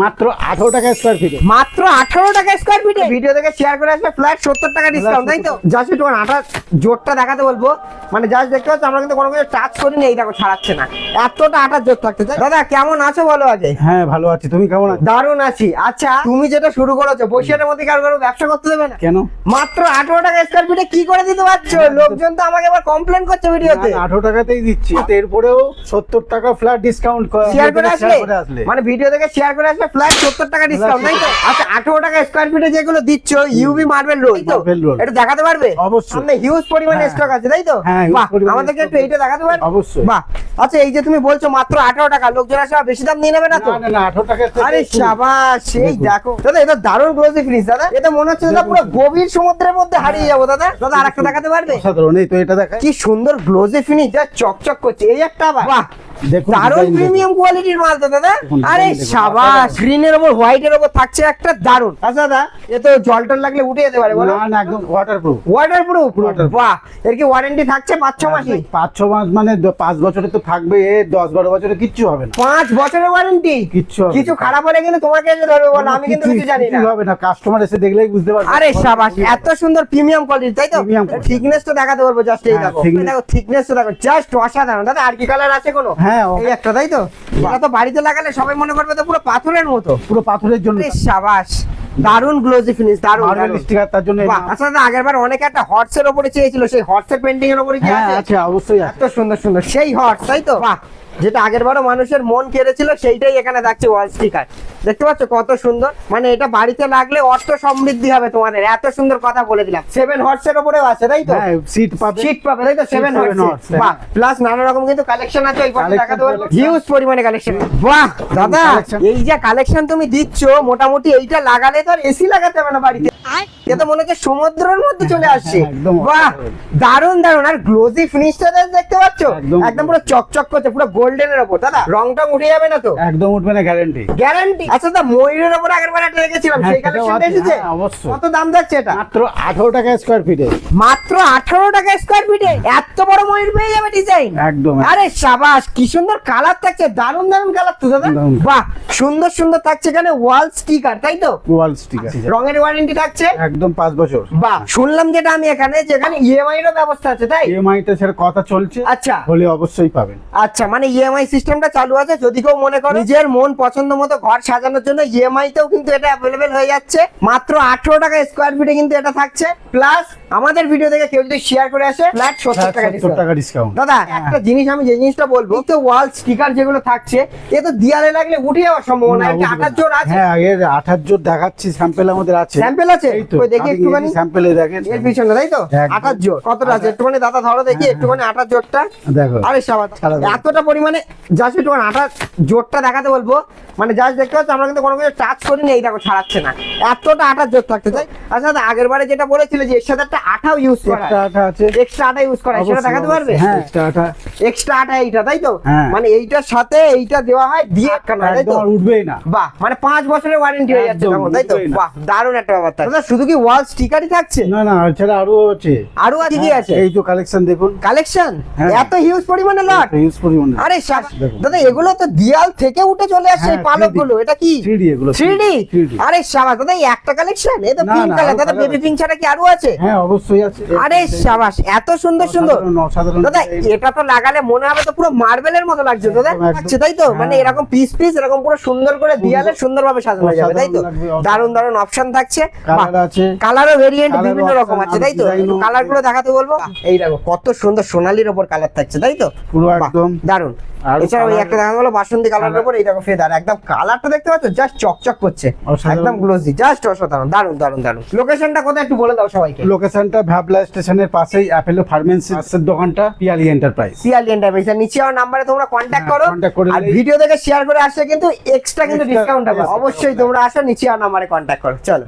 মাত্র 18 টাকা স্কয়ার ফিটে, মাত্র 18 টাকা স্কয়ার ফিটে ভিডিও থেকে শেয়ার করে আসবে ফ্ল্যাট 70 টাকা ডিসকাউন্ট, তাই তো? জাস্ট একটু আটা জোরটা দেখাতে বলবো, মানে জাস্ট দেখতে পাচ্ছ আমরা কিন্তু কোনো কিছু টাচ করিনি, এই দেখো ছাড়াচ্ছে না, এতটা আটার জোর থাকতে। দাদা কেমন আছো বলো আগে? হ্যাঁ ভালো আছি, তুমি কেমন আছো? দারুণ আছি। আচ্ছা তুমি যেটা শুরু করেছো বসিয়াটের মধ্যে কারো ব্যবসা করতে দেবে না কেন? মাত্র 18 টাকা স্কয়ার ফিটে কি করে দিতে পারছো? লোকজন তো আমাকে এবার কমপ্লেন করছে ভিডিওতে। 18 টাকাতেই দিচ্ছি, এরপরেও 70 টাকা ফ্ল্যাট ডিসকাউন্ট শেয়ার করে আসলে, মানে ভিডিও থেকে শেয়ার করে আসলে ফ্ল্যাট 70 টাকা ডিসকাউন্ট, তাই তো? আচ্ছা 18 টাকা স্কয়ার ফিটে যেগুলো দিচ্ছ ইউবি মার্বেল রোড, তো এটা দেখাতে পারবে? অবশ্যই, সামনে হিউজ পরিমাণে স্টক আছে, তাই তো? বাহ, আমাদেরকে একটু এইটা দেখাতে পারবে? অবশ্যই। বাহ, আচ্ছা এই যে তুমি বলছো মাত্র 18 টাকা, লোকজন আসলে বেশি দাম নিয়ে নেবে না তো? না না 18 টাকা। আরে শাবাশ, সেই দেখো দাদা, এটা দারুণ গ্লোসি ফিনিশ দাদা, এটা মনে হচ্ছে দাদা পুরো গভীর সমুদ্রের মধ্যে হারিয়ে যাবো দাদা। দাদা আরেকটা দেখাতে পারবে? সাধারণ এই তো এটা দেখা, কি সুন্দর গ্লোসি ফিনিশ, যা চকচক করছে, এই একটা আবার বাহ দেখুন দারুণ প্রিমিয়াম কোয়ালিটির মাল তো দাদা। আরে শাবাশ, গ্রিনের উপর হোয়াইটের উপর থাকছে একটা দারুণ। আচ্ছা দাদা এ তো জল টল লাগলে উঠে যেতে পারে বলো? না না একদম ওয়াটারপ্রুফ। ওয়াটারপ্রুফ, বাহ, এর কি ওয়ারেন্টি থাকছে 5-6 মাসই? 5-6 মাস মানে 5 বছরে তো থাকবে, 10-12 বছরে কিচ্ছু হবে না। 5 বছরের ওয়ারেন্টি? কিছু খারাপ হলে কিন্তু তোমাকে এসে ধরবে বলো, আমি কিন্তু কিছু জানি না। হবে না, কাস্টমার এসে দেখলেই বুঝতে পারবে। আরে শাবাশ, এত সুন্দর প্রিমিয়াম কোয়ালিটি, তাই তো? থিকনেস তো দেখাতে বলবো, জাস্ট এই দেখো, দেখো থিকনেস তো দেখো, জাস্ট অসাধারণ দাদা। আর কি কালার আছে কোনো? হ্যাঁ এই একটা, তাই তো? এটা তো বাড়িতে লাগালে সবাই মনে করবে তো পুরো পাথরের মতো, পুরো পাথরের জন্য। আরে শাবাশ, দারুন গ্লোজি ফিনিশ, দারুন মার্বেল স্টিকার তার জন্য। আচ্ছা দাদা আগেরবার অনেকে একটা হর্সের উপরে চেয়েছিল, সেই হর্সের পেন্টিং এর উপরে কি হ্যাঁ আছে? আছে, অবশ্যই আছে। এত সুন্দর সুন্দর সেই হর্স, তাই তো? বাহ, যেটা আগেরবারও মানুষের মন কেড়েছিল সেইটাই এখানে দেখছে ওয়াল স্টিকার, দেখতে পাচ্ছ কত সুন্দর। মানে এটা বাড়িতে লাগলে অর্থ সমৃদ্ধি হবে তোমাদের, এত সুন্দর কথা বলে দিলাম। 7 হর্সের উপরেও আছে, তাই তো? হ্যাঁ সিট পাবে, সিট পাবে, তাই তো? 7 হর্স, বাহ, প্লাস নানা রকম কিন্তু কালেকশন আছে, ওই পাশে দেখাতে পারবো, হিউজ পরিমাণে কালেকশন। বাহ দাদা, এই যে কালেকশন তুমি দিচ্ছ, মোটামুটি এইটা লাগালে তো আর এসি লাগাতে হবে না বাড়িতে, এটা মনে হচ্ছে সমুদ্রের মধ্যে চলে আসছে। বাহ দারুন দারুন, আর গ্লোজি ফিনিশটা দেখতে পাচ্ছ, একদম পুরো চকচক করছে, পুরো গোল্ডেনের উপর। দাদা রংটা উঠে যাবে না তো? একদম উঠবে না, গ্যারান্টি গ্যারান্টি। আচ্ছা দাদা ময়ূরের উপর আগেরবার একটা রেখেছিলাম, সেই কালেকশনটা এসেছে? অবশ্যই। কত দাম যাচ্ছে এটা? মাত্র 18 টাকা স্কয়ার ফিটে, মাত্র 18 টাকা স্কয়ার ফিটে এত বড় ময়ূর পেয়ে যাবে ডিজাইন, একদম। আরে শাবাশ, কি সুন্দর কালার থাকছে, দারুন দারুন কালার তো দাদা। বাহ সুন্দর সুন্দর থাকছে, এখানে ওয়াল স্টিকার, তাই তো? ওয়াল স্টিকার, রঙের ওয়ারেন্টি থাকছে একদম 5 বছর। বাহ, শুনলাম যেটা আমি এখানে, যেখানে ইএমআই এর ব্যবস্থা আছে, তাই? ইএমআই তে সেটা কথা চলছে, আচ্ছা হলে অবশ্যই পাবেন। আচ্ছা, মানে ইএমআই সিস্টেমটা চালু আছে, যদি কেউ মনে করে নিজের মন পছন্দ মতো ঘর সাজানোর জন্য ইএমআই তেও কিন্তু এটা অ্যাভেলেবেল হয়ে যাচ্ছে। মাত্র 18 টাকা স্কয়ার ফিটে কিন্তু এটা থাকছে, প্লাস আমাদের ভিডিও থেকে কেউ যদি শেয়ার করে আসে ফ্ল্যাট 70 টাকা ডিসকাউন্ট। দাদা একটা জিনিস আমি যে জিনিসটা বলবো, তো ওয়াল স্টিকার যেগুলো থাকছে এ তো দেয়ালে লাগলে উঠে যাওয়ার সম্ভাবনা, এটা আঠার জোর আছে? হ্যাঁ এর 28 জোর দেখাচ্ছি, স্যাম্পল আমাদের আছে। স্যাম্পল আছে? ওই দেখি একটুখানি স্যাম্পলে দেখেন এর পিছনে, তাই তো? 28 জোর কতটা আছে একটুখানি দাদা ধরো দেখি, একটুখানি 28 জোরটা দেখো। আরে শাবাশ, এতটা পরিমাণে জাস্ট একটুখানি 28 জোরটা দেখাতে বলবো, মানে জাস্ট দেখতে পাচ্ছ আমরা কিন্তু কোনো কিছু টাচ করিনি, এই দেখো ছাড়াচ্ছে না, এতটা 28 জোর থাকতে, তাই? আচ্ছা দাদা আগেরবারে যেটা বলেছিল যে এর সাথে একটা আঠাও ইউজ করা, একটা আঠা আছে, এক্সট্রা আঠা ইউজ করা, সেটা দেখাতে পারবে? হ্যাঁ এক্সট্রা আঠা, এক্সট্রা আঠা এইটা, তাই তো? হ্যাঁ। মানে এইটার সাথে এইটা দেওয়া হয় দিয়ে আটকানো হয়, তাই তো? একদম উঠবেই না। বাহ, মানে 5 বছরের ওয়ারেন্টি হয়ে যাচ্ছে তখন, তাই তো? উঠবেই না। বাহ দারুণ একটা ব্যাপার। দাদা শুধু কি ওয়াল স্টিকারই থাকছে? না না এছাড়া আরো আছে, আরো আছে কি আছে? এই তো কালেকশন দেখুন, কালেকশন হ্যাঁ। এত হিউজ পরিমাণে লট, ইউজ পরিমাণে। আরে দাদা এগুলো তো দেয়াল থেকে উঠে চলে আসছে, এই হ্যাঁ, পালকগুলো, এটা কি 3D এগুলো, 3D? 3D আরে শাবাশ দাদা, এই একটা কালেকশন, এ তো না, পিঙ্ক না, কালার, আরো দাদা colour বেবি পিঙ্ক ছাড়া কি আরো আছে? হ্যাঁ অবশ্যই আছে। আরে শাবাশ, এত সুন্দর সুন্দর অসাধারণ দাদা, এটা তো লাগালে মনে হবে তো পুরো মার্বেলের মতো লাগছে দাদা, একদম, লাগছে, তাই তো? মানে হ্যাঁ। এরকম পিস পিস এরকম পুরো সুন্দর করে দেয়ালে সুন্দরভাবে সাজানো যাবে, তাই তো? দারুন দারুন অপশন থাকছে, কালার আছে, কালারও ভেরিয়েন্ট Colour বিভিন্ন রকম আছে, তাই তো? কালার গুলো দেখাতে বলবো, এই দেখো কত সুন্দর সোনালির উপর কালার থাকছে, তাই তো? পুরো একদম দারুন। আরো এছাড়া ওই colour- একটা দেখা গেলো বাসন্তী কালারের উপর, এই দেখো ফেদার, একদম কালারটা দেখতে পাচ্ছ, জাস্ট চকচক করছে, অসাধারণ। একদম গ্লোসি, জাস্ট অসাধারণ, দারুন দারুন দারুন। লোকেশনটা কোথায় একটু বলে দাও সবাইকে। লোকেশনটা ভ্যাবলা স্টেশনের পাশেই অ্যাপেলো ফার্মেসির দোকানটা, পিয়ালি এন্টারপ্রাইজ। সিআরলি এন্টারপ্রাইজ, নিচে আমার নাম্বারে তোমরা কন্ট্যাক্ট করো, contact করে আর নিলেই- ভিডিও দেখে শেয়ার করে আসলে কিন্তু এক্সট্রা কিন্তু Extra, ডিসকাউন্ট হবে, yes, অবশ্যই তোমরা আসো, নিচে আমার নাম্বারে কন্ট্যাক্ট করো, চলো।